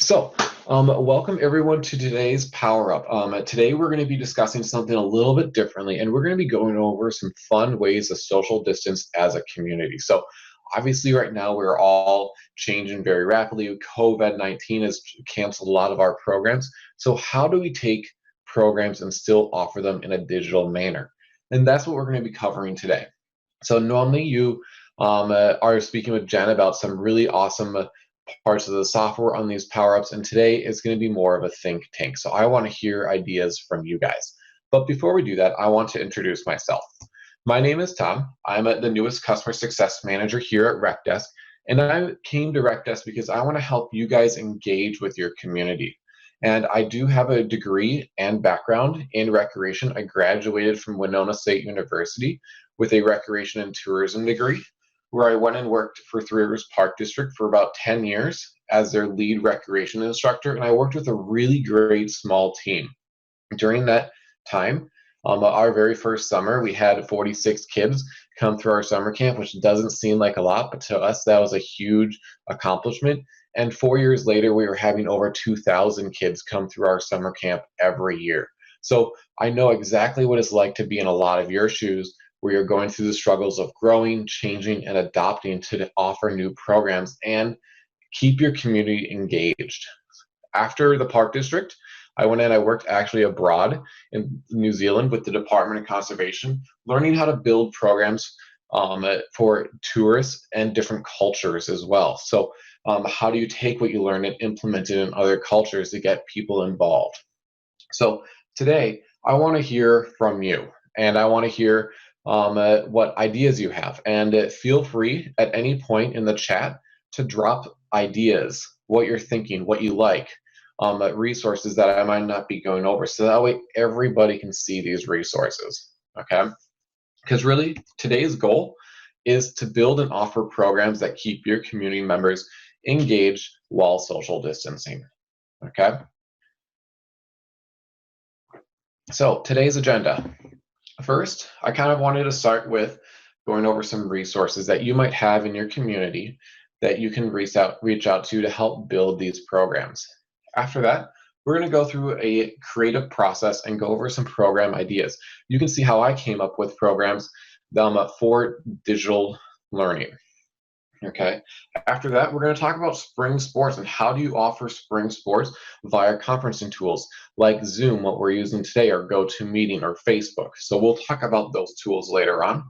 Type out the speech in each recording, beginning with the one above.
Welcome everyone to today's Power Up. Today we're going to be discussing something a little bit differently, and we're going to be going over some fun ways to social distance as a community. So obviously right now we're all changing very rapidly. COVID-19 has canceled a lot of our programs. So how do we take programs and still offer them in a digital manner? And that's what we're going to be covering today. So normally you are speaking with Jen about some really awesome parts of the software on these power-ups, and today is going to be more of a think tank. So I want to hear ideas from you guys. But before we do that, I want to introduce myself. My name is Tom. I'm the newest customer success manager here at RecDesk, and I came to RecDesk because I want to help you guys engage with your community. And I do have a degree and background in recreation. I graduated from Winona State University with a recreation and tourism degree, where I went and worked for Three Rivers Park District for about 10 years as their lead recreation instructor, and I worked with a really great small team. During that time, our very first summer, we had 46 kids come through our summer camp, which doesn't seem like a lot, but to us, that was a huge accomplishment. And 4 years later, we were having over 2,000 kids come through our summer camp every year. So I know exactly what it's like to be in a lot of your shoes, where you're going through the struggles of growing, changing, and adopting to offer new programs and keep your community engaged. After the Park District, I went and I worked actually abroad in New Zealand with the Department of Conservation, learning how to build programs for tourists and different cultures as well. So how do you take what you learn and implement it in other cultures to get people involved? So today, I want to hear from you, and I want to hear what ideas you have. And feel free at any point in the chat to drop ideas, what you're thinking, what you like, resources that I might not be going over. So that way everybody can see these resources, okay? Because really, today's goal is to build and offer programs that keep your community members engaged while social distancing, okay? So today's agenda. First, I kind of wanted to start with going over some resources that you might have in your community that you can reach out to help build these programs. After that, we're going to go through a creative process and go over some program ideas. You can see how I came up with programs for digital learning. Okay. After that, we're going to talk about spring sports and how do you offer spring sports via conferencing tools like Zoom, what we're using today, or GoToMeeting or Facebook. So we'll talk about those tools later on.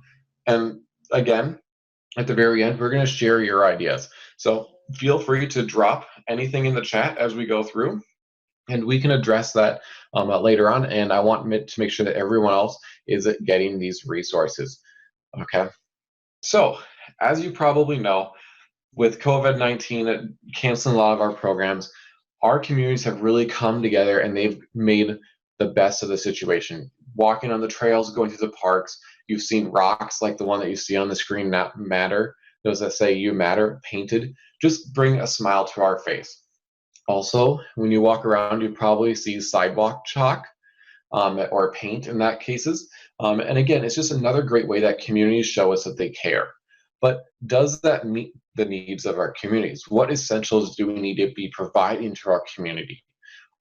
And again, at the very end, we're going to share your ideas. So feel free to drop anything in the chat as we go through, and we can address that later on. And I want to make sure that everyone else is getting these resources. Okay. So as you probably know, with COVID-19 canceling a lot of our programs, our communities have really come together and they've made the best of the situation. Walking on the trails, going through the parks, you've seen rocks like the one that you see on the screen, not matter, those that say you matter, painted, just bring a smile to our face. Also, when you walk around, you probably see sidewalk chalk or paint in that cases. And again, it's just another great way that communities show us that they care. But does that meet the needs of our communities? What essentials do we need to be providing to our community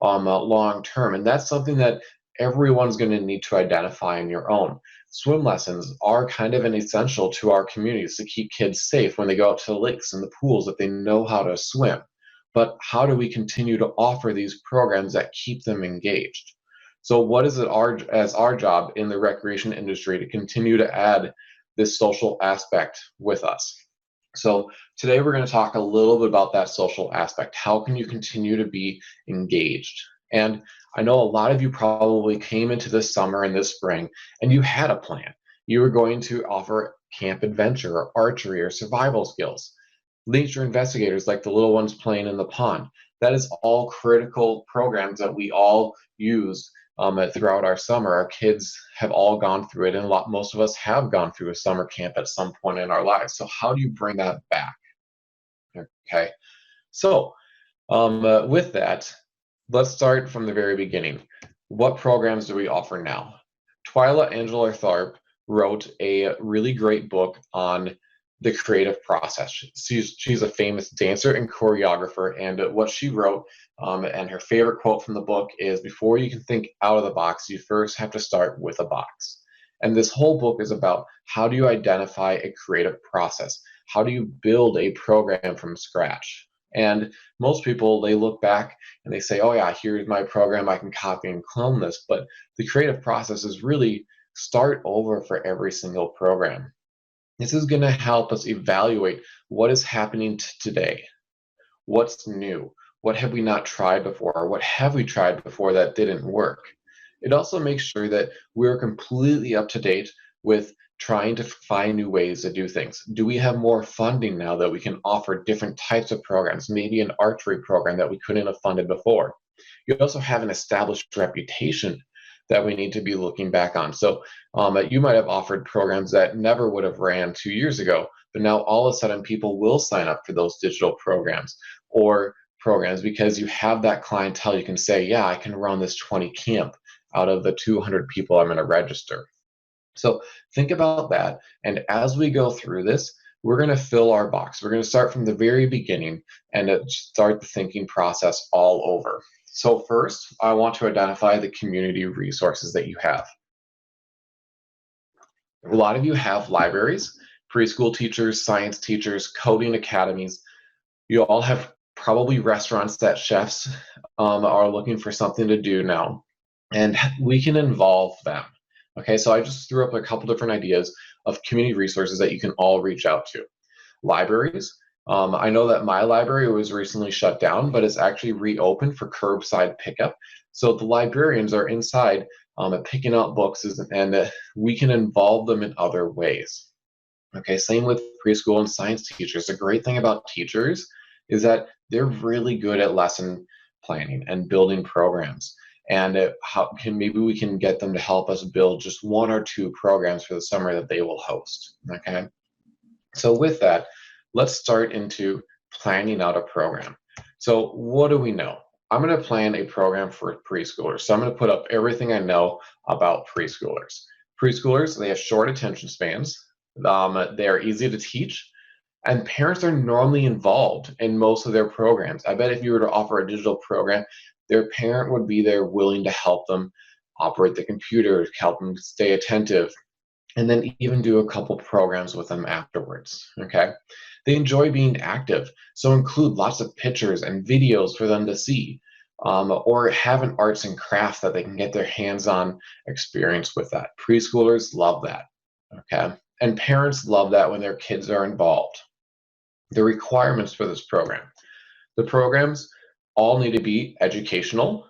long term? And that's something that everyone's going to need to identify on your own. Swim lessons are kind of an essential to our communities to keep kids safe when they go out to the lakes and the pools, that they know how to swim. But how do we continue to offer these programs that keep them engaged? So what is it as our job in the recreation industry to continue to add this social aspect with us? So today we're going to talk a little bit about that social aspect. How can you continue to be engaged? And I know a lot of you probably came into this summer and this spring and you had a plan. You were going to offer camp adventure or archery or survival skills. Nature investigators, like the little ones playing in the pond. That is all critical programs that we all use throughout our summer. Our kids have all gone through it, and most of us have gone through a summer camp at some point in our lives. So how do you bring that back? Okay, so with that, let's start from the very beginning. What programs do we offer now? Twyla Angela Tharp wrote a really great book on the creative process. She's a famous dancer and choreographer, and what she wrote And her favorite quote from the book is, "Before you can think out of the box, you first have to start with a box." And this whole book is about how do you identify a creative process? How do you build a program from scratch? And most people, they look back and they say, oh yeah, here's my program, I can copy and clone this. But the creative process is really start over for every single program. This is going to help us evaluate what is happening today. What's new? What have we not tried before? Or what have we tried before that didn't work? It also makes sure that we're completely up to date with trying to find new ways to do things. Do we have more funding now that we can offer different types of programs? Maybe an archery program that we couldn't have funded before. You also have an established reputation that we need to be looking back on. So you might have offered programs that never would have ran 2 years ago, but now all of a sudden people will sign up for those digital programs or programs because you have that clientele. You can say, yeah, I can run this 20 camp out of the 200 people I'm going to register. So think about that. And as we go through this, we're going to fill our box. We're going to start from the very beginning and start the thinking process all over. So first, I want to identify the community resources that you have. A lot of you have libraries, preschool teachers, science teachers, coding academies. You all have probably restaurants that chefs are looking for something to do now, and we can involve them. Okay, so I just threw up a couple different ideas of community resources that you can all reach out to. Libraries. I know that my library was recently shut down, but it's actually reopened for curbside pickup. So the librarians are inside picking up books, and we can involve them in other ways. Okay, same with preschool and science teachers. The great thing about teachers is that they're really good at lesson planning and building programs. And maybe we can get them to help us build just 1 or 2 programs for the summer that they will host. Okay, so with that, let's start into planning out a program. So what do we know? I'm going to plan a program for preschoolers. So I'm going to put up everything I know about preschoolers. Preschoolers, they have short attention spans. They are easy to teach, and parents are normally involved in most of their programs. I bet if you were to offer a digital program, their parent would be there willing to help them operate the computer, help them stay attentive, and then even do a couple programs with them afterwards. Okay, they enjoy being active, so include lots of pictures and videos for them to see, or have an arts and crafts that they can get their hands-on experience with. That preschoolers love that. Okay, and parents love that when their kids are involved. The requirements for this program: the programs all need to be educational.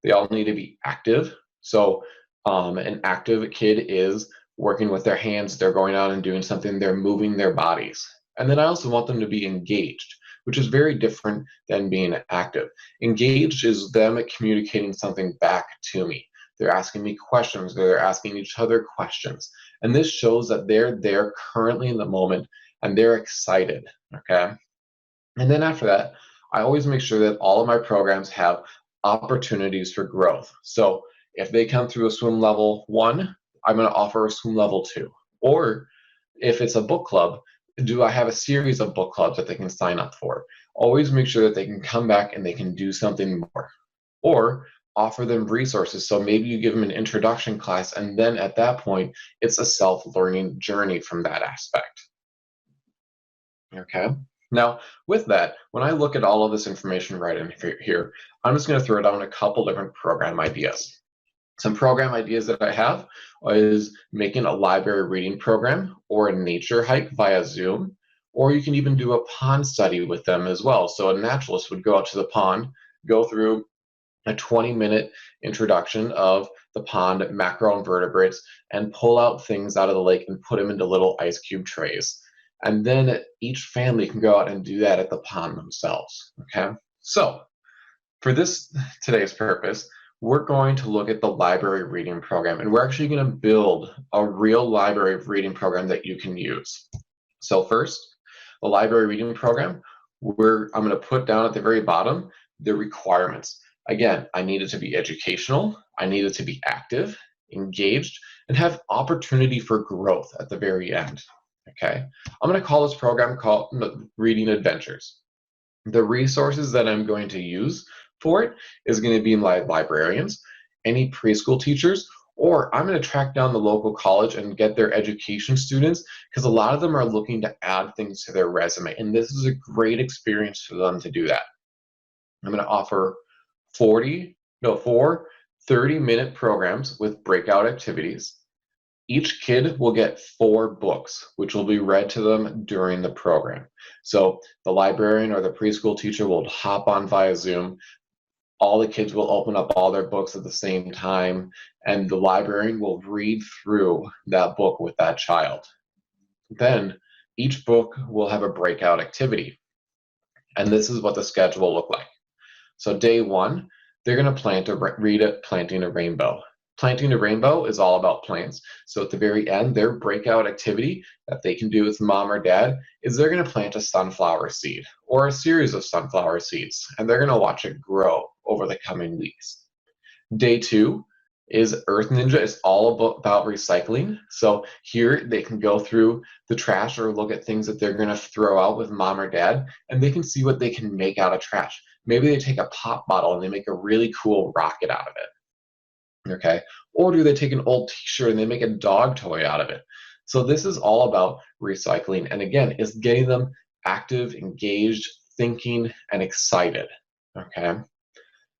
They all need to be active. So an active kid is working with their hands, they're going out and doing something, they're moving their bodies. And then I also want them to be engaged, which is very different than being active. Engaged is them communicating something back to me. They're asking me questions, they're asking each other questions. And this shows that they're there currently in the moment and they're excited, okay? And then after that, I always make sure that all of my programs have opportunities for growth. So if they come through a swim level 1, I'm going to offer a swim level 2. Or if it's a book club, do I have a series of book clubs that they can sign up for? Always make sure that they can come back and they can do something more. Or offer them resources. So maybe you give them an introduction class, and then at that point, it's a self-learning journey from that aspect. Okay. Now, with that, when I look at all of this information right in here, I'm just going to throw down a couple different program ideas. Some program ideas that I have is making a library reading program or a nature hike via Zoom, or you can even do a pond study with them as well. So a naturalist would go out to the pond, go through a 20-minute introduction of the pond, macroinvertebrates, and pull out things out of the lake and put them into little ice cube trays. And then each family can go out and do that at the pond themselves. Okay, so for today's purpose, we're going to look at the library reading program, and we're actually going to build a real library reading program that you can use. So first, the library reading program, I'm going to put down at the very bottom the requirements. Again, I need it to be educational, I need it to be active, engaged, and have opportunity for growth at the very end. Okay, I'm going to call this program called Reading Adventures. The resources that I'm going to use for it is going to be like librarians, any preschool teachers, or I'm going to track down the local college and get their education students, because a lot of them are looking to add things to their resume, and this is a great experience for them to do that. I'm going to offer 4 30-minute programs with breakout activities. Each kid will get 4 books, which will be read to them during the program. So the librarian or the preschool teacher will hop on via Zoom. All the kids will open up all their books at the same time, and the librarian will read through that book with that child. Then each book will have a breakout activity, and this is what the schedule will look like. So day 1, they're going to read Planting a Rainbow. Planting a Rainbow is all about plants. So at the very end, their breakout activity that they can do with mom or dad is they're going to plant a sunflower seed or a series of sunflower seeds, and they're going to watch it grow over the coming weeks. Day 2 is Earth Ninja. It's all about recycling. So here they can go through the trash or look at things that they're going to throw out with mom or dad, and they can see what they can make out of trash. Maybe they take a pop bottle and they make a really cool rocket out of it. Okay. Or do they take an old t-shirt and they make a dog toy out of it? So this is all about recycling. And again, it's getting them active, engaged, thinking, and excited. Okay.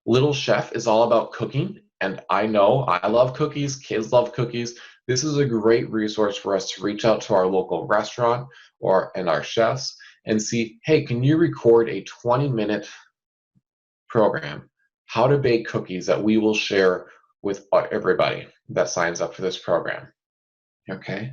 Little Chef is all about cooking. And I know I love cookies. Kids love cookies. This is a great resource for us to reach out to our local restaurant and our chefs and see, hey, can you record a 20-minute program, how to bake cookies, that we will share with everybody that signs up for this program. Okay.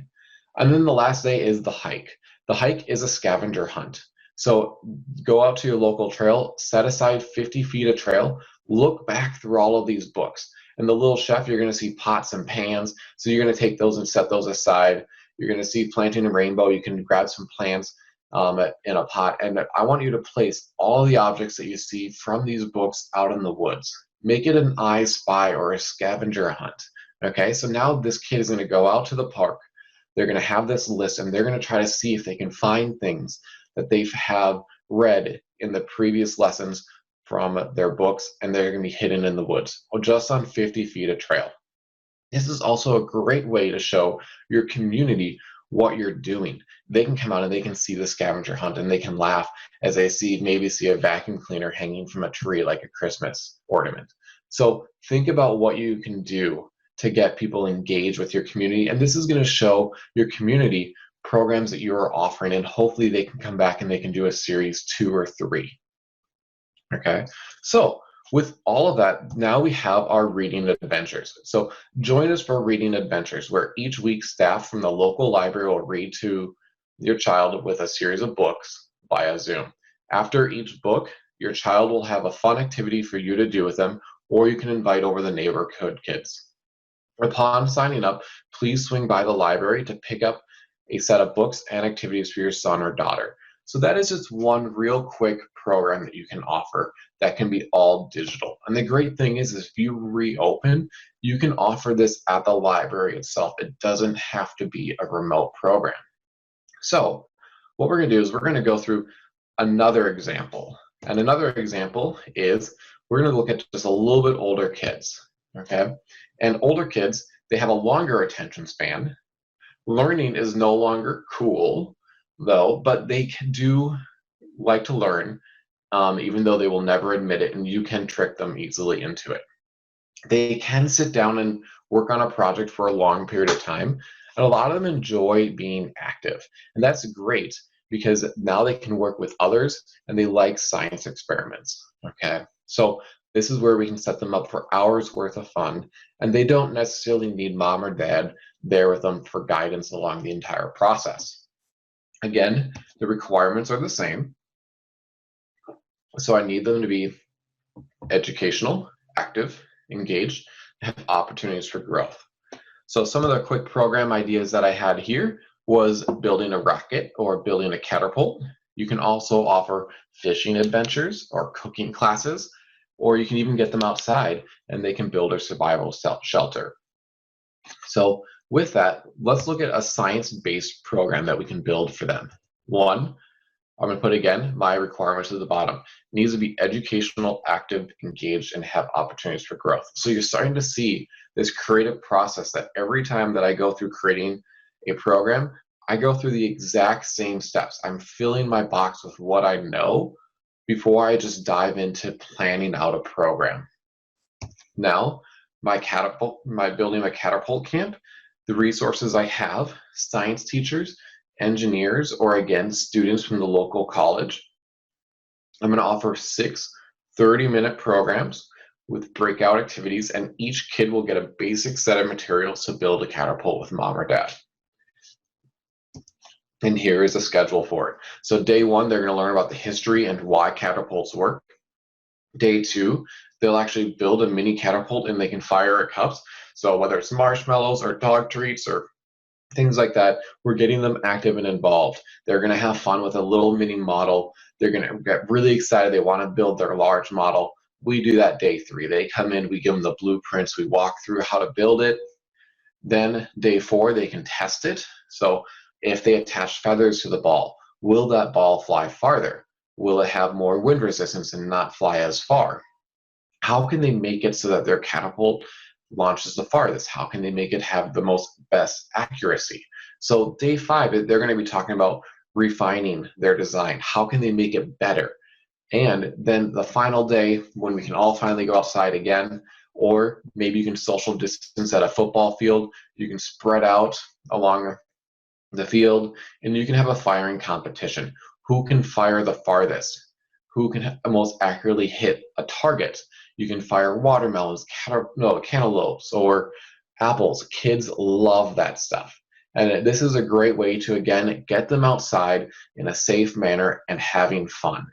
And then the last day is the hike. The hike is a scavenger hunt. So go out to your local trail, set aside 50 feet of trail, look back through all of these books. And the Little Chef, you're going to see pots and pans. So you're going to take those and set those aside. You're going to see Planting a Rainbow. You can grab some plants in a pot. And I want you to place all the objects that you see from these books out in the woods. Make it an I Spy or a scavenger hunt. Okay, so now this kid is going to go out to the park. They're going to have this list, and they're going to try to see if they can find things that they have read in the previous lessons from their books, and they're going to be hidden in the woods, or just on 50 feet of trail. This is also a great way to show your community what you're doing. They can come out and they can see the scavenger hunt, and they can laugh as they maybe see a vacuum cleaner hanging from a tree like a Christmas ornament. So think about what you can do to get people engaged with your community, and this is going to show your community programs that you are offering, and hopefully they can come back and they can do a series 2 or 3. Okay, so with all of that, now we have our reading adventures. So join us for reading adventures, where each week staff from the local library will read to your child with a series of books via Zoom. After each book, your child will have a fun activity for you to do with them, or you can invite over the neighborhood kids. Upon signing up, please swing by the library to pick up a set of books and activities for your son or daughter. So that is just one real quick program that you can offer that can be all digital. And the great thing is if you reopen, you can offer this at the library itself. It doesn't have to be a remote program. So what we're going to do is we're going to go through another example. And another example is we're going to look at just a little bit older kids. Okay? And older kids, they have a longer attention span. Learning is no longer cool, though, but they do like to learn, even though they will never admit it, and you can trick them easily into it. They can sit down and work on a project for a long period of time, and a lot of them enjoy being active. And that's great, because now they can work with others, and they like science experiments. Okay, so this is where we can set them up for hours worth of fun, and they don't necessarily need mom or dad there with them for guidance along the entire process. Again, the requirements are the same. So I need them to be educational, active, engaged, and have opportunities for growth. So some of the quick program ideas that I had here was building a rocket or building a catapult. You can also offer fishing adventures or cooking classes, or you can even get them outside and they can build a survival shelter. So with that, let's look at a science-based program that we can build for them. One, I'm going to put again my requirements at the bottom. It needs to be educational, active, engaged, and have opportunities for growth. So you're starting to see this creative process that every time that I go through creating a program, I go through the exact same steps. I'm filling my box with what I know before I just dive into planning out a program. Now, building my catapult camp, the resources I have, science teachers, engineers, or again, students from the local college. I'm going to offer 6 30-minute programs with breakout activities, and each kid will get a basic set of materials to build a catapult with mom or dad. And here is a schedule for it. So day 1, they're going to learn about the history and why catapults work. Day 2, they'll actually build a mini catapult and they can fire at cups. So whether it's marshmallows or dog treats or things like that, we're getting them active and involved. They're going to have fun with a little mini model. They're going to get really excited. They want to build their large model. We do that day 3. They come in, we give them the blueprints, we walk through how to build it. Then day 4, they can test it. So if they attach feathers to the ball, will that ball fly farther? Will it have more wind resistance and not fly as far? How can they make it so that their catapult launches the farthest? How can they make it have the best accuracy? So day 5, they're going to be talking about refining their design. How can they make it better? And then the final day, when we can all finally go outside again, or maybe you can social distance at a football field, you can spread out along the field, and you can have a firing competition. Who can fire the farthest? Who can most accurately hit a target? You can fire watermelons, cantaloupes, or apples. Kids love that stuff. And this is a great way to, again, get them outside in a safe manner and having fun.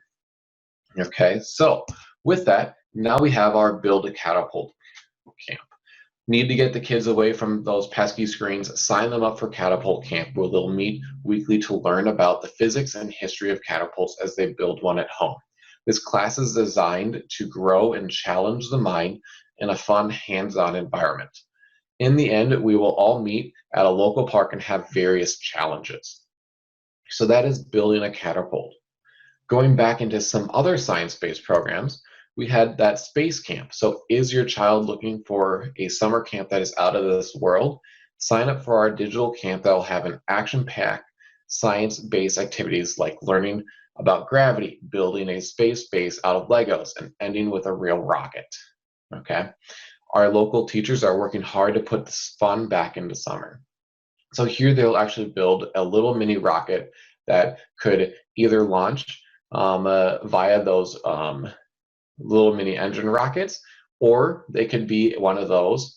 Okay, so with that, now we have our Build a Catapult camp. Need to get the kids away from those pesky screens, sign them up for Catapult Camp, where they'll meet weekly to learn about the physics and history of catapults as they build one at home. This class is designed to grow and challenge the mind in a fun, hands-on environment. In the end, we will all meet at a local park and have various challenges. So that is building a catapult. Going back into some other science-based programs, we had that space camp. So is your child looking for a summer camp that is out of this world? Sign up for our digital camp that will have an action-packed science-based activities like learning about gravity, building a space base out of Legos, and ending with a real rocket. Okay. Our local teachers are working hard to put this fun back into summer. So here they'll actually build a little mini rocket that could either launch via those little mini engine rockets, or they could be one of those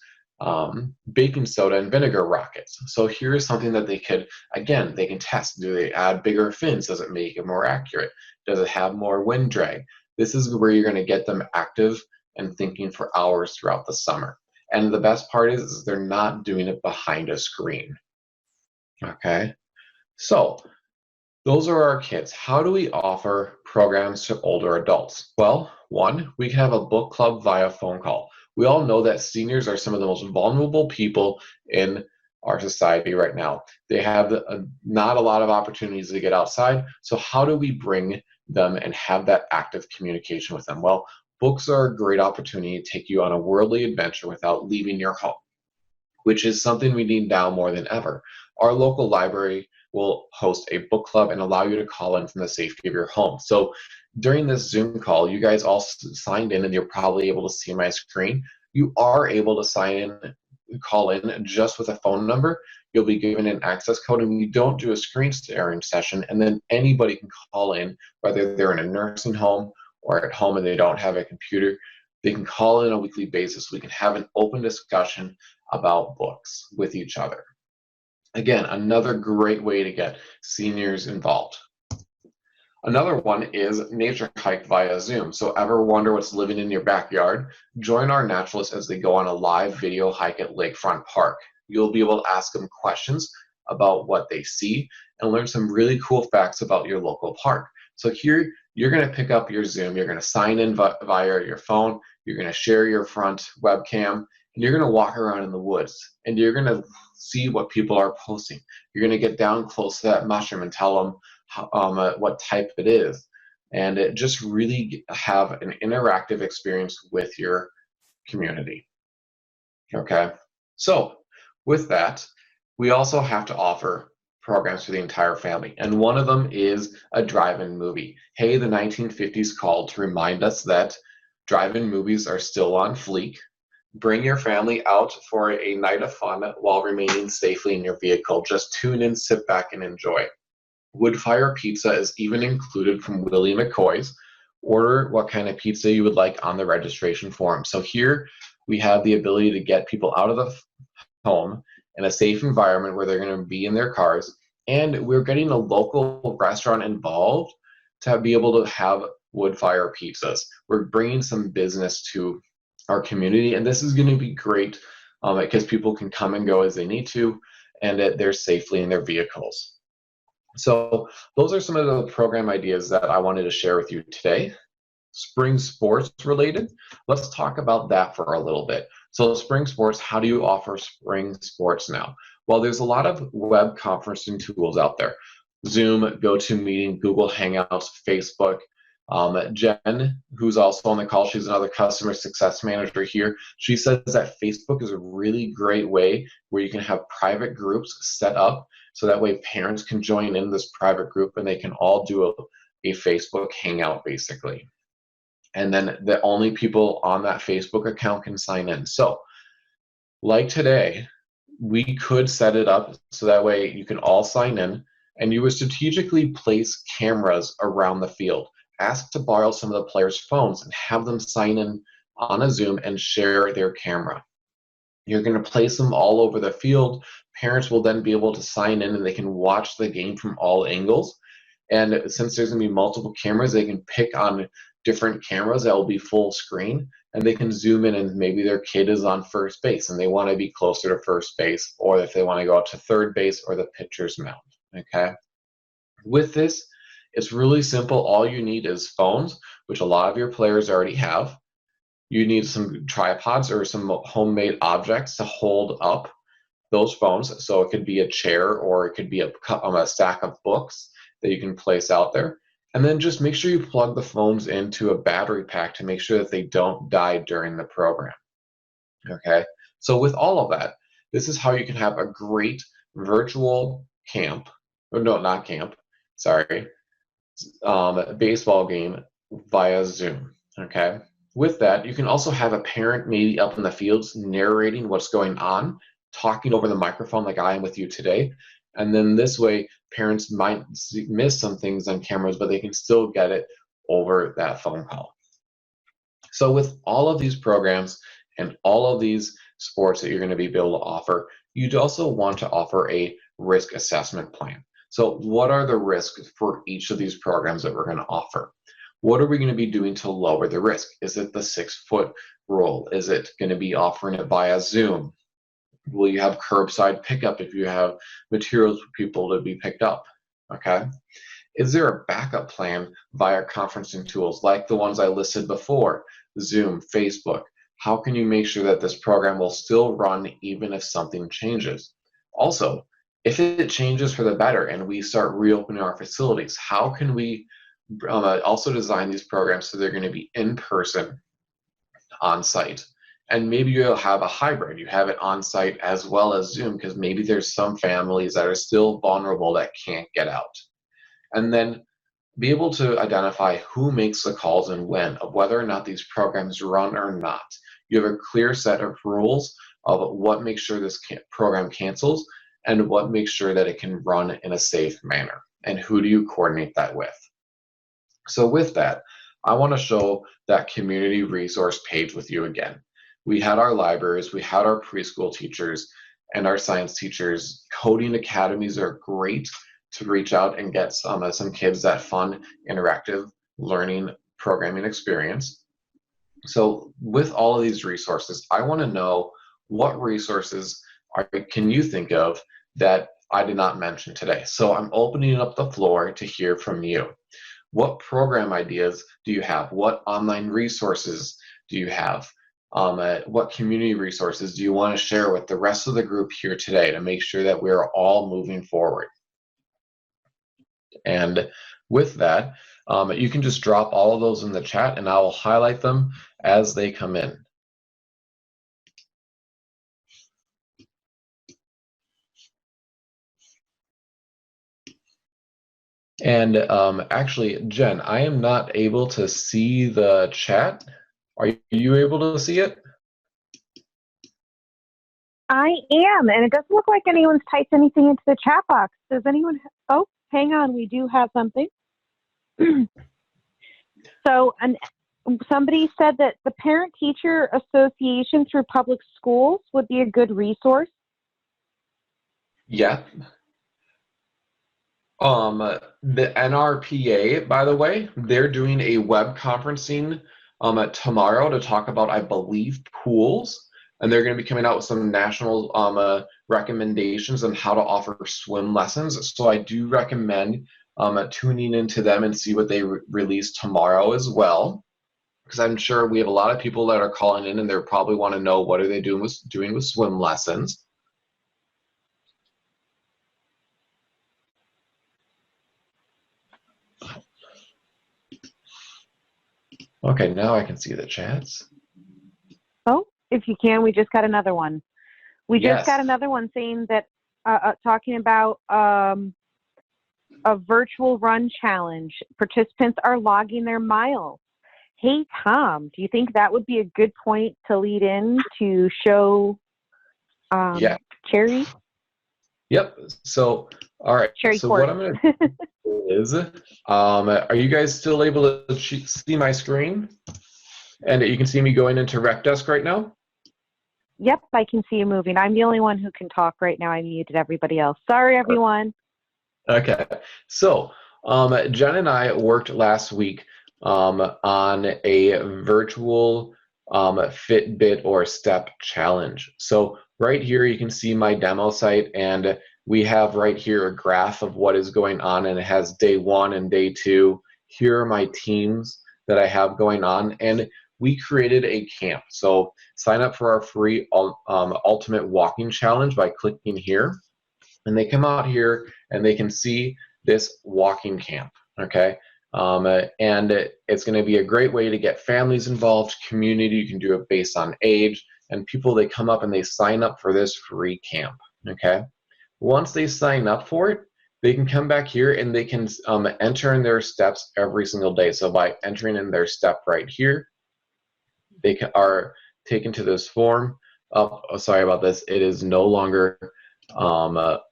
baking soda and vinegar rockets. So here's something that they could, again, they can test. Do they add bigger fins? Does it make it more accurate? Does it have more wind drag? This is where you're going to get them active and thinking for hours throughout the summer. And the best part is they're not doing it behind a screen. Okay, so those are our kids. How do we offer programs to older adults? Well, 1, we can have a book club via phone call. We all know that seniors are some of the most vulnerable people in our society right now. They have not a lot of opportunities to get outside. So how do we bring them and have that active communication with them? Well, books are a great opportunity to take you on a worldly adventure without leaving your home, which is something we need now more than ever. Our local library will host a book club and allow you to call in from the safety of your home. So during this Zoom call, you guys all signed in and you're probably able to see my screen. You are able to sign in, call in just with a phone number. You'll be given an access code, and we don't do a screen sharing session, and then anybody can call in, whether they're in a nursing home or at home and they don't have a computer. They can call in on a weekly basis. We can have an open discussion about books with each other. Again, another great way to get seniors involved. Another one is nature hike via Zoom. So ever wonder what's living in your backyard? Join our naturalists as they go on a live video hike at Lakefront Park. You'll be able to ask them questions about what they see and learn some really cool facts about your local park. So here, you're going to pick up your Zoom, you're going to sign in via your phone, you're going to share your front webcam, and you're going to walk around in the woods, and you're going to see what people are posting. You're going to get down close to that mushroom and tell them what type it is, and it just really have an interactive experience with your community. Okay, so with that, we also have to offer programs for the entire family, and one of them is a drive-in movie. Hey, the 1950s called to remind us that drive-in movies are still on fleek. Bring your family out for a night of fun while remaining safely in your vehicle. Just tune in, sit back, and enjoy. Woodfire pizza is even included from Willie McCoy's. Order what kind of pizza you would like on the registration form. So here we have the ability to get people out of the home in a safe environment where they're going to be in their cars, and we're getting a local restaurant involved to be able to have wood-fire pizzas. We're bringing some business to our community, and this is going to be great because people can come and go as they need to, and that they're safely in their vehicles. So those are some of the program ideas that I wanted to share with you today. Spring sports related, let's talk about that for a little bit. So spring sports, how do you offer spring sports now? Well, there's a lot of web conferencing tools out there. Zoom, GoToMeeting, Google Hangouts, Facebook. Jen, who's also on the call, she's another customer success manager here. She says that Facebook is a really great way where you can have private groups set up so that way parents can join in this private group and they can all do a Facebook Hangout basically. And then the only people on that Facebook account can sign in. So like today, we could set it up so that way you can all sign in, and you would strategically place cameras around the field. Ask to borrow some of the players' phones and have them sign in on a Zoom and share their camera. You're going to place them all over the field. Parents will then be able to sign in and they can watch the game from all angles. And since there's going to be multiple cameras, they can pick on different cameras that will be full screen, and they can zoom in, and maybe their kid is on first base and they want to be closer to first base, or if they want to go out to third base or the pitcher's mound. Okay. With this, it's really simple. All you need is phones, which a lot of your players already have. You need some tripods or some homemade objects to hold up those phones. So it could be a chair, or it could be a stack of books that you can place out there. And then just make sure you plug the phones into a battery pack to make sure that they don't die during the program. Okay, so with all of that, this is how you can have a great virtual camp, or no, not camp, sorry, baseball game via Zoom. Okay, with that, you can also have a parent maybe up in the fields narrating what's going on, talking over the microphone like I am with you today. And then this way, parents might miss some things on cameras, but they can still get it over that phone call. So with all of these programs and all of these sports that you're going to be able to offer, you'd also want to offer a risk assessment plan. So what are the risks for each of these programs that we're going to offer? What are we going to be doing to lower the risk? Is it the 6-foot rule? Is it going to be offering it via Zoom? Will you have curbside pickup if you have materials for people to be picked up? Okay. Is there a backup plan via conferencing tools like the ones I listed before? Zoom, Facebook. How can you make sure that this program will still run even if something changes? Also, if it changes for the better and we start reopening our facilities, how can we also design these programs so they're going to be in person, on site? And maybe you'll have a hybrid. You have it on site as well as Zoom, because maybe there's some families that are still vulnerable that can't get out. And then be able to identify who makes the calls and when, of whether or not these programs run or not. You have a clear set of rules of what makes sure this program cancels and what makes sure that it can run in a safe manner. And who do you coordinate that with? So with that, I want to show that community resource page with you again. We had our libraries, we had our preschool teachers and our science teachers. Coding academies are great to reach out and get some kids that fun, interactive learning programming experience. So with all of these resources, I want to know what resources can you think of that I did not mention today. So I'm opening up the floor to hear from you. What program ideas do you have? What online resources do you have? what community resources do you want to share with the rest of the group here today to make sure that we're all moving forward? And with that, you can just drop all of those in the chat and I will highlight them as they come in. And actually, Jen, I am not able to see the chat. Are you able to see it? I am, and it doesn't look like anyone's typed anything into the chat box. Does anyone? Oh, hang on, we do have something. So, somebody said that the Parent-Teacher Association through public schools would be a good resource. Yeah. The NRPA, by the way, they're doing a web conferencing tomorrow to talk about, I believe, pools. And they're going to be coming out with some national recommendations on how to offer swim lessons. So I do recommend tuning into them and see what they release tomorrow as well. Because I'm sure we have a lot of people that are calling in and they probably want to know what are they doing with swim lessons. Okay, now I can see the chats. Oh, if you can, we just got another one. We Yes. just got another one saying that, talking about a virtual run challenge. Participants are logging their miles. Hey, Tom, do you think that would be a good point to lead in to show Yeah. Cherry? Yep. So, all right. Cherry so Court. what I'm going to do is, are you guys still able to see my screen? And you can see me going into RecDesk right now? Yep, I can see you moving. I'm the only one who can talk right now. I muted everybody else. Sorry, everyone. Okay. So, Jen and I worked last week on a virtual Fitbit or step challenge. So right here you can see my demo site, and we have right here a graph of what is going on, and it has day 1 and day 2. Here are my teams that I have going on, and we created a camp. So sign up for our free ultimate walking challenge by clicking here, and they come out here and they can see this walking camp. Okay. And it's going to be a great way to get families involved, community. You can do it based on age, and people, they come up and they sign up for this free camp. Okay. Once they sign up for it, they can come back here and they can enter in their steps every single day. So by entering in their step right here, they are taken to this form. Oh, sorry about this. It is no longer up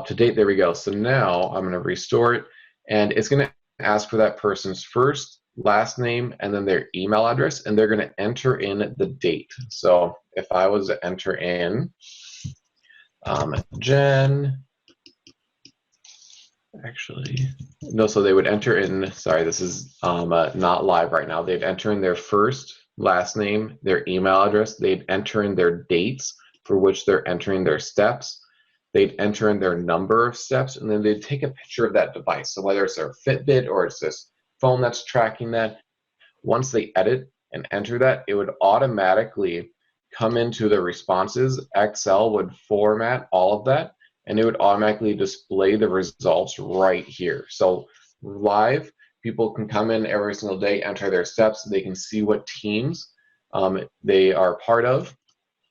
to date. There we go. So now I'm going to restore it, and it's going to ask for that person's first, last name, and then their email address, and they're going to enter in the date. So if I was to enter in Jen, actually, no, so they would enter in, sorry, this is not live right now. They'd enter in their first, last name, their email address. They'd enter in their dates for which they're entering their steps. They'd enter in their number of steps, and then they'd take a picture of that device. So whether it's their Fitbit or it's this phone that's tracking that, once they edit and enter that, it would automatically come into the responses. Excel would format all of that, and it would automatically display the results right here. So live, people can come in every single day, enter their steps. They can see what teams they are part of.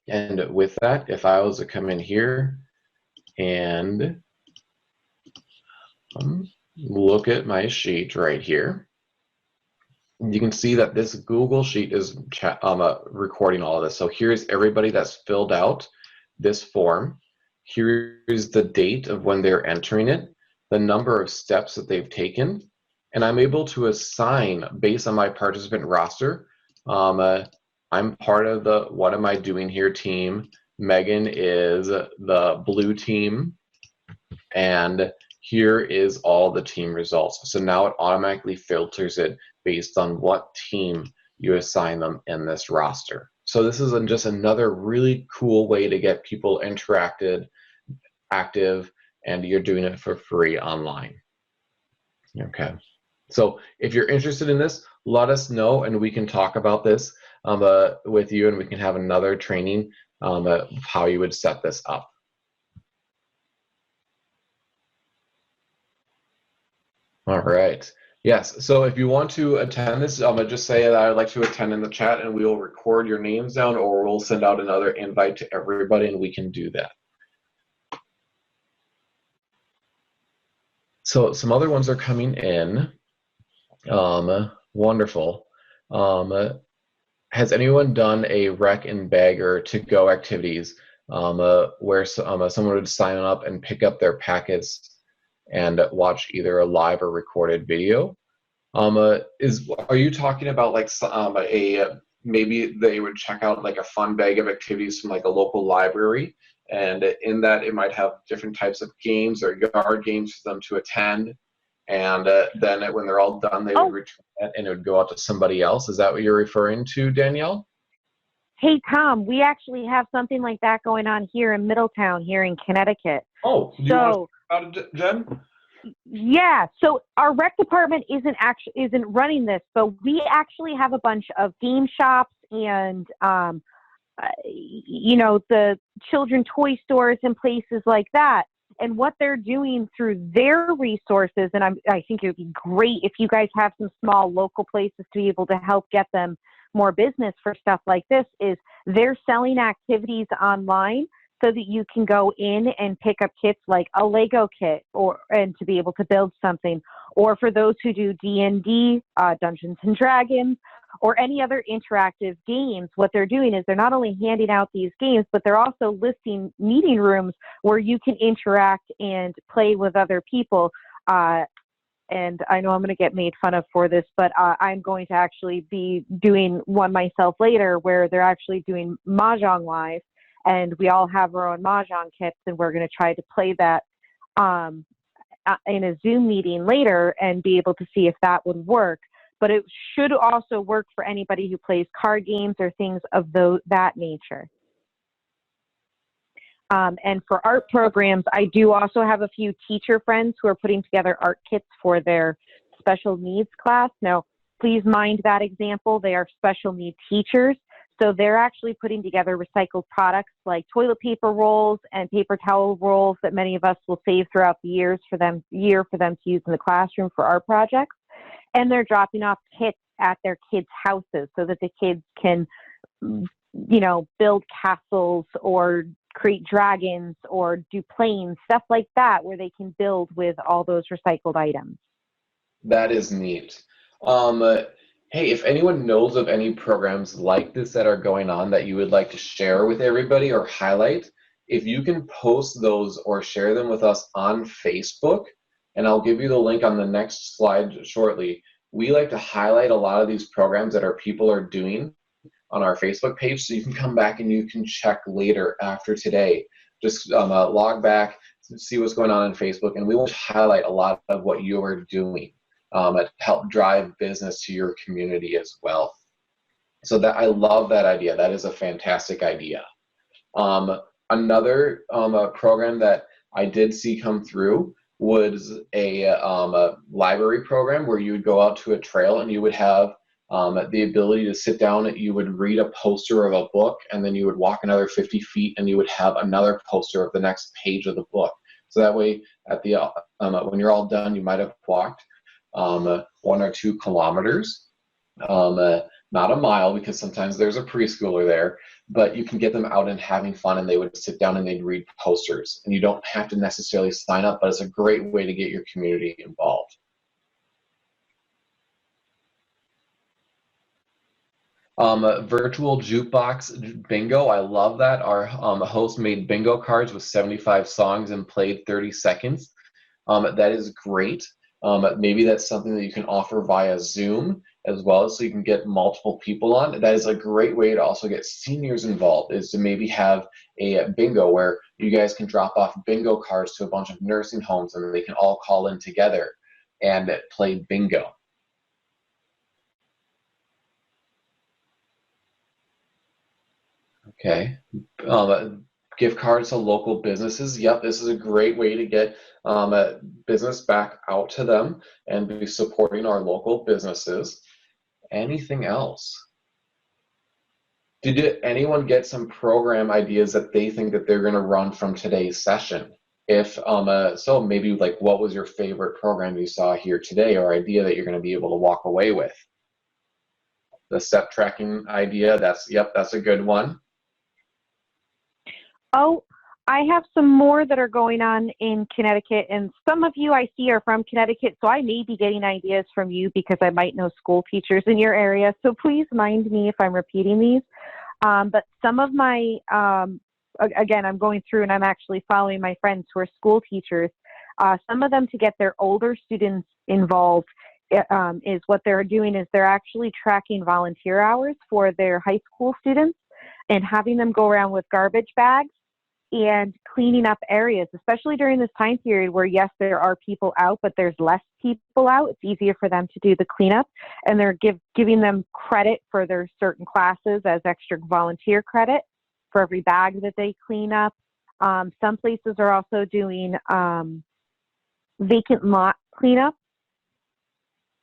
And with that, if I was to come in here and look at my sheet right here, you can see that this Google Sheet is recording all of this. So here's everybody that's filled out this form. Here's the date of when they're entering it, the number of steps that they've taken, and I'm able to assign based on my participant roster. I'm part of the What Am I Doing Here team. Megan is the blue team, and here is all the team results. So now it automatically filters it based on what team you assign them in this roster. So this is just another really cool way to get people interacted, active, and you're doing it for free online. Okay. So if you're interested in this, let us know and we can talk about this. with you, and we can have another training of how you would set this up. All right. Yes. So if you want to attend this, just say that I'd like to attend in the chat, and we will record your names down, or we'll send out another invite to everybody, and we can do that. So some other ones are coming in. Wonderful. Has anyone done a rec and bag or to-go activities where someone would sign up and pick up their packets and watch either a live or recorded video? Are you talking about like maybe they would check out like a fun bag of activities from like a local library, and in that it might have different types of games or yard games for them to attend, and then when they're all done, they would return it and it would go out to somebody else? Is that what you're referring to, Danielle? Hey, Tom, we actually have something like that going on here in Middletown, here in Connecticut. Oh, do you want to talk about it, Jen? Yeah, so our rec department isn't running this, but we actually have a bunch of game shops and the children toy stores and places like that. And what they're doing through their resources, and I think it would be great if you guys have some small local places to be able to help get them more business for stuff like this, is they're selling activities online so that you can go in and pick up kits like a Lego kit and to be able to build something. Or for those who do D&D, Dungeons and Dragons, or any other interactive games, what they're doing is they're not only handing out these games, but they're also listing meeting rooms where you can interact and play with other people. And I know I'm going to get made fun of for this, but I'm going to actually be doing one myself later where they're actually doing Mahjong live, and we all have our own Mahjong kits, and we're going to try to play that in a Zoom meeting later and be able to see if that would work. But it should also work for anybody who plays card games or things of that nature. And for art programs, I do also have a few teacher friends who are putting together art kits for their special needs class. Now, please mind that example. They are special need teachers. So they're actually putting together recycled products like toilet paper rolls and paper towel rolls that many of us will save throughout the year for them to use in the classroom for art projects. And they're dropping off kits at their kids' houses so that the kids can, build castles or create dragons or do planes, stuff like that, where they can build with all those recycled items. That is neat. Hey, if anyone knows of any programs like this that are going on that you would like to share with everybody or highlight, if you can post those or share them with us on Facebook, and I'll give you the link on the next slide shortly. We like to highlight a lot of these programs that our people are doing on our Facebook page, so you can come back and you can check later after today. Just log back, see what's going on Facebook, and we will highlight a lot of what you are doing to help drive business to your community as well. So that, I love that idea. That is a fantastic idea. Another program that I did see come through was a library program where you would go out to a trail and you would have the ability to sit down, you would read a poster of a book, and then you would walk another 50 feet and you would have another poster of the next page of the book. So that way, at the when you're all done, you might have walked 1 or 2 kilometers, not a mile, because sometimes there's a preschooler there, but you can get them out and having fun, and they would sit down and they'd read posters. And you don't have to necessarily sign up, but it's a great way to get your community involved. Virtual jukebox bingo, I love that. Our host made bingo cards with 75 songs and played 30 seconds. That is great. Maybe that's something that you can offer via Zoom as well, so you can get multiple people on. That is a great way to also get seniors involved, is to maybe have a bingo where you guys can drop off bingo cards to a bunch of nursing homes and they can all call in together and play bingo. Okay. Gift cards to local businesses. Yep, this is a great way to get business back out to them and be supporting our local businesses. Anything else? Did anyone get some program ideas that they think that they're going to run from today's session? If so, maybe like what was your favorite program you saw here today, or idea that you're going to be able to walk away with? The step tracking idea. That's a good one. Oh, I have some more that are going on in Connecticut, and some of you I see are from Connecticut, so I may be getting ideas from you because I might know school teachers in your area. So please mind me if I'm repeating these. But some of my, again, I'm going through and I'm actually following my friends who are school teachers. Some of them, to get their older students involved, is what they're doing is they're actually tracking volunteer hours for their high school students and having them go around with garbage bags and cleaning up areas, especially during this time period where, yes, there are people out, but there's less people out. It's easier for them to do the cleanup, and they're giving them credit for their certain classes as extra volunteer credit for every bag that they clean up. Some places are also doing vacant lot cleanup.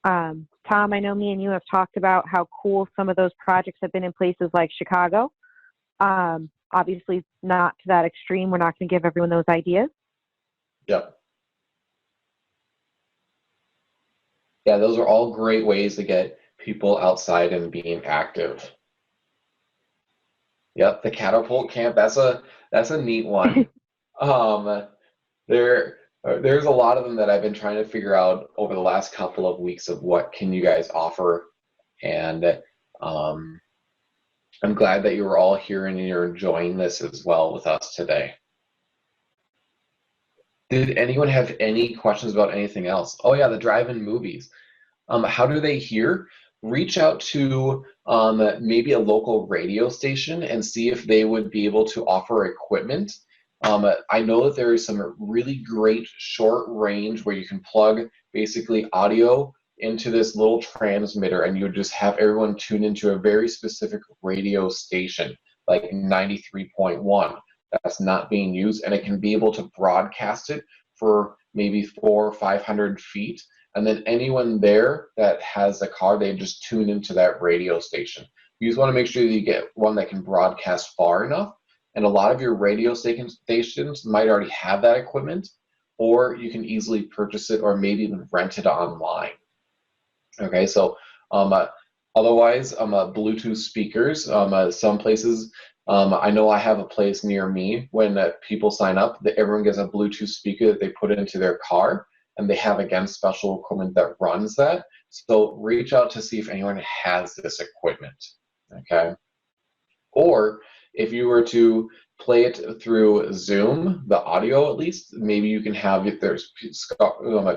Tom, I know me and you have talked about how cool some of those projects have been in places like Chicago. Obviously not to that extreme. We're not going to give everyone those ideas. Yep. Yeah, those are all great ways to get people outside and being active. Yep, the catapult camp, that's a neat one. There's a lot of them that I've been trying to figure out over the last couple of weeks of what can you guys offer, and I'm glad that you were all here and you're enjoying this as well with us today. Did anyone have any questions about anything else? Oh yeah, the drive-in movies. How do they hear? Reach out to maybe a local radio station and see if they would be able to offer equipment. I know that there is some really great short range where you can plug basically audio into this little transmitter, and you would just have everyone tune into a very specific radio station, like 93.1. That's not being used, and it can be able to broadcast it for maybe 400 or 500 feet. And then anyone there that has a car, they just tune into that radio station. You just want to make sure that you get one that can broadcast far enough. And a lot of your radio stations might already have that equipment, or you can easily purchase it or maybe even rent it online. Okay, so otherwise, Bluetooth speakers, some places, I know I have a place near me when people sign up, that everyone gets a Bluetooth speaker that they put into their car, and they have, again, special equipment that runs that. So reach out to see if anyone has this equipment, okay? Or if you were to play it through Zoom, the audio at least, maybe you can have, if there's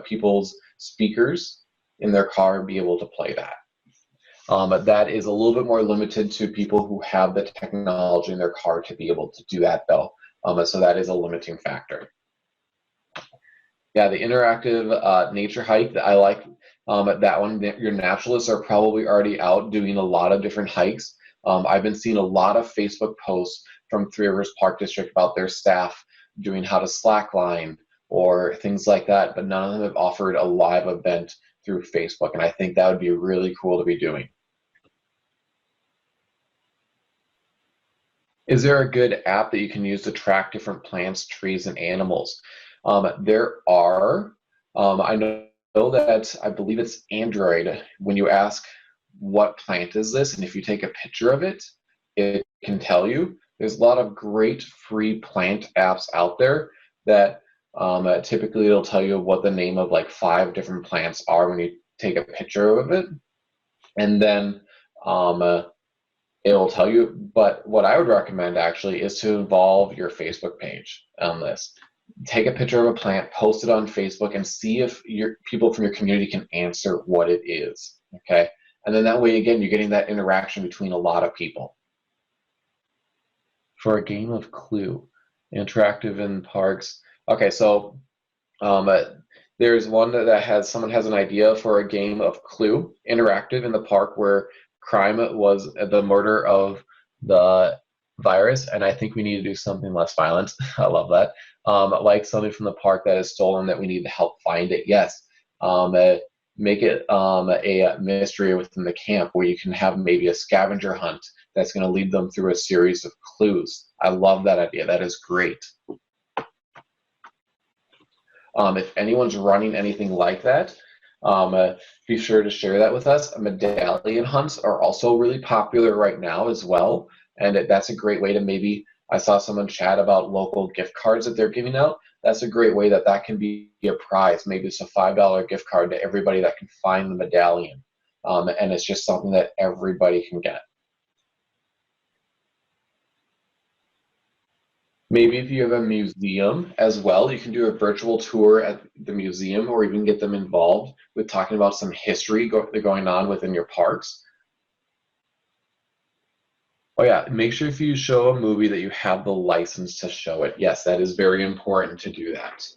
people's speakers in their car, be able to play that. That is a little bit more limited to people who have the technology in their car to be able to do that, though. So that is a limiting factor. Yeah, the interactive nature hike, I like that one. Your naturalists are probably already out doing a lot of different hikes. I've been seeing a lot of Facebook posts from Three Rivers Park District about their staff doing how to slackline or things like that, but none of them have offered a live event through Facebook, and I think that would be really cool to be doing. Is there a good app that you can use to track different plants, trees, and animals? There are. I know that I believe it's Android. When you ask what plant is this, and if you take a picture of it, it can tell you. There's a lot of great free plant apps out there that typically it'll tell you what the name of like 5 different plants are when you take a picture of it, and then it'll tell you. But what I would recommend actually is to involve your Facebook page on this. Take a picture of a plant, post it on Facebook, and see if your people from your community can answer what it is, okay? And then that way, again, you're getting that interaction between a lot of people. For a game of Clue, interactive in parks. Okay, so there's one that has, someone has an idea for a game of Clue, interactive in the park, where crime was the murder of the virus, and I think we need to do something less violent. I love that. Like something from the park that is stolen that we need to help find it. Yes. make it a mystery within the camp where you can have maybe a scavenger hunt that's going to lead them through a series of clues. I love that idea. That is great. If anyone's running anything like that, be sure to share that with us. Medallion hunts are also really popular right now as well, and that's a great way to maybe, I saw someone chat about local gift cards that they're giving out. That's a great way that can be a prize. Maybe it's a $5 gift card to everybody that can find the medallion, and it's just something that everybody can get. Maybe if you have a museum as well, you can do a virtual tour at the museum, or even get them involved with talking about some history going on within your parks. Oh yeah, make sure if you show a movie that you have the license to show it. Yes, that is very important to do that.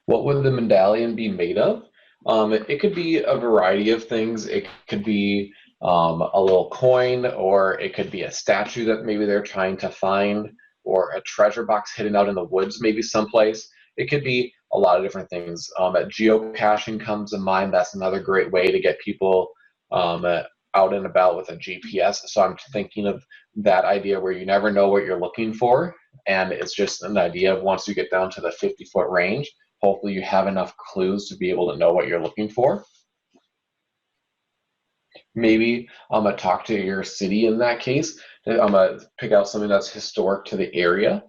What would the medallion be made of? It could be a variety of things. It could be a little coin, or it could be a statue that maybe they're trying to find, or a treasure box hidden out in the woods, maybe someplace. It could be a lot of different things. Geocaching comes to mind. That's another great way to get people out and about with a GPS. So I'm thinking of that idea where you never know what you're looking for, and it's just an idea of once you get down to the 50-foot range, hopefully you have enough clues to be able to know what you're looking for. Maybe talk to your city in that case. Pick out something that's historic to the area.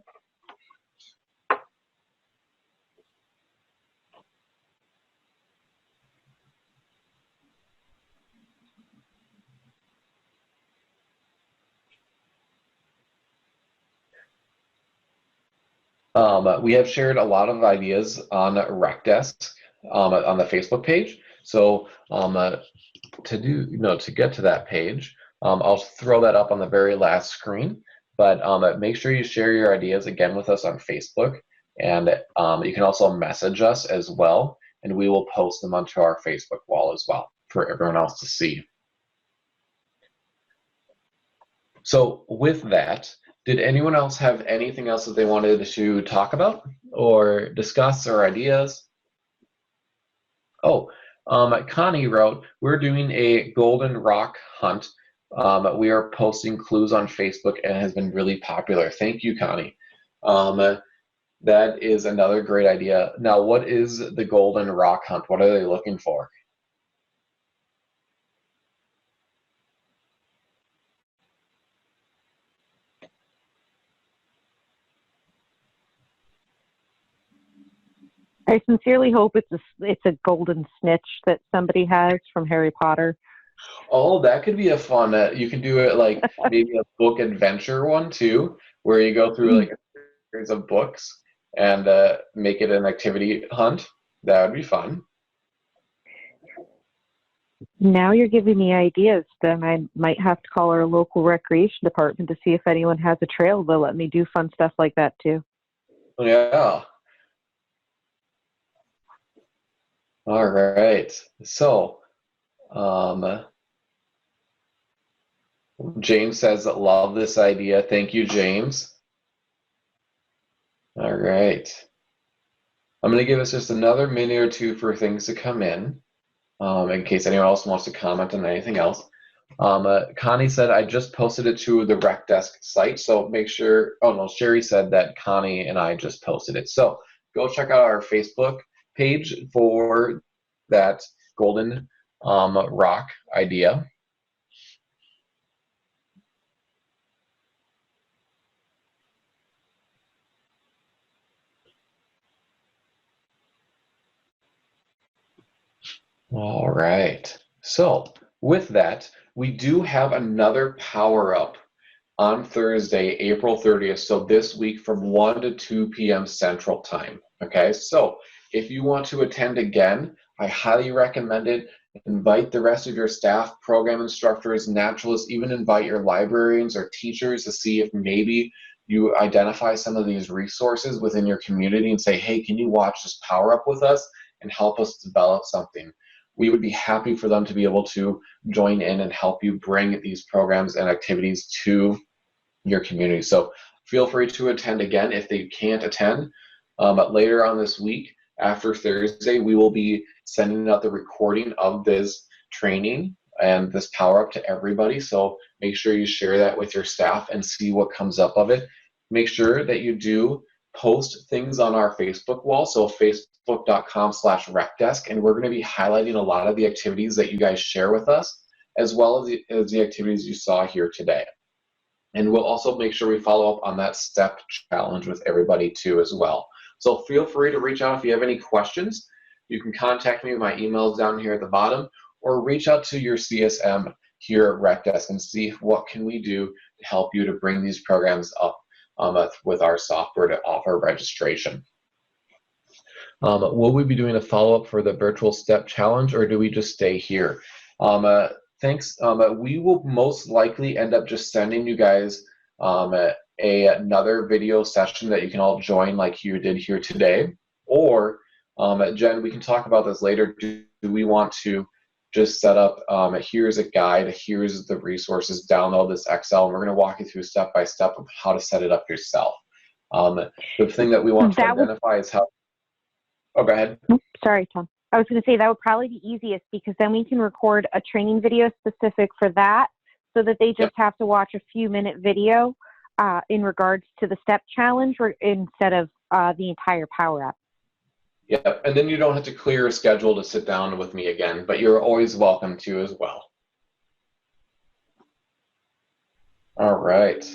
We have shared a lot of ideas on RecDesk on the Facebook page. So to get to that page, I'll throw that up on the very last screen. But make sure you share your ideas again with us on Facebook, and you can also message us as well, and we will post them onto our Facebook wall as well for everyone else to see. So with that, did anyone else have anything else that they wanted to talk about or discuss, or ideas? Oh, Connie wrote, we're doing a golden rock hunt. We are posting clues on Facebook, and it has been really popular. Thank you, Connie. That is another great idea. Now, what is the golden rock hunt? What are they looking for? I sincerely hope it's a golden snitch that somebody has from Harry Potter. Oh, that could be a fun. You can do it like maybe a book adventure one too, where you go through like a series of books and make it an activity hunt. That would be fun. Now you're giving me ideas. Then I might have to call our local recreation department to see if anyone has a trail to let me do fun stuff like that too. Yeah. All right. So, James says, love this idea. Thank you, James. All right. I'm going to give us just another minute or two for things to come in case anyone else wants to comment on anything else. Connie said, I just posted it to the RecDesk site, so make sure, oh no, Sherry said that Connie and I just posted it. So go check out our Facebook page for that golden rock idea. All right. So with that, we do have another Power Up on Thursday, April 30th. So this week from 1 to 2 p.m. Central Time. Okay. So if you want to attend again, I highly recommend it. Invite the rest of your staff, program instructors, naturalists, even invite your librarians or teachers to see if maybe you identify some of these resources within your community and say, hey, can you watch this Power Up with us and help us develop something? We would be happy for them to be able to join in and help you bring these programs and activities to your community. So feel free to attend again. If they can't attend, Later on this week, after Thursday, we will be sending out the recording of this training and this PowerUp to everybody. So make sure you share that with your staff and see what comes up of it. Make sure that you do post things on our Facebook wall, so facebook.com/RecDesk, and we're going to be highlighting a lot of the activities that you guys share with us, as well as the activities you saw here today. And we'll also make sure we follow up on that STEP challenge with everybody too as well. So feel free to reach out if you have any questions. You can contact me. My email's down here at the bottom, or reach out to your CSM here at RecDesk and see what can we do to help you to bring these programs up with our software to offer registration. Will we be doing a follow-up for the virtual STEP challenge, or do we just stay here? Thanks. We will most likely end up just sending you guys another video session that you can all join like you did here today. Or, Jen, we can talk about this later. Do we want to just set up, here's a guide, here's the resources, download this Excel, and we're going to walk you through step by step of how to set it up yourself. The thing that we want to identify is how, oh, go ahead. Sorry, Tom. I was going to say that would probably be easiest, because then we can record a training video specific for that, so that they just have to watch a few-minute video in regards to the STEP challenge instead of the entire PowerUp. Yeah, and then you don't have to clear your schedule to sit down with me again, but you're always welcome to as well. All right.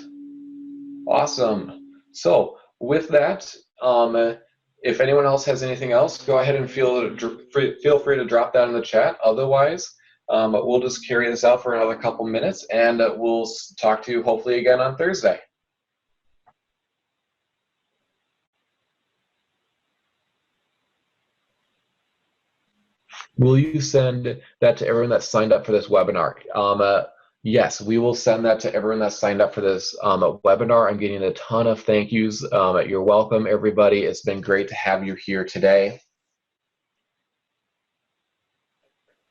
Awesome. So with that, if anyone else has anything else, go ahead and feel free to drop that in the chat. Otherwise, we'll just carry this out for another couple minutes, and we'll talk to you hopefully again on Thursday. Will you send that to everyone that signed up for this webinar? Yes, we will send that to everyone that signed up for this webinar. I'm getting a ton of thank yous. You're welcome, everybody. It's been great to have you here today.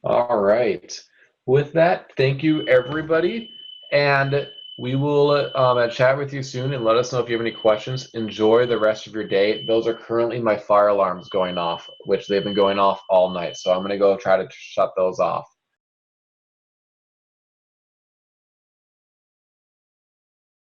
All right. With that, thank you, everybody. And we will chat with you soon, and let us know if you have any questions. Enjoy the rest of your day. Those are currently my fire alarms going off, which they've been going off all night. So I'm going to go try to shut those off.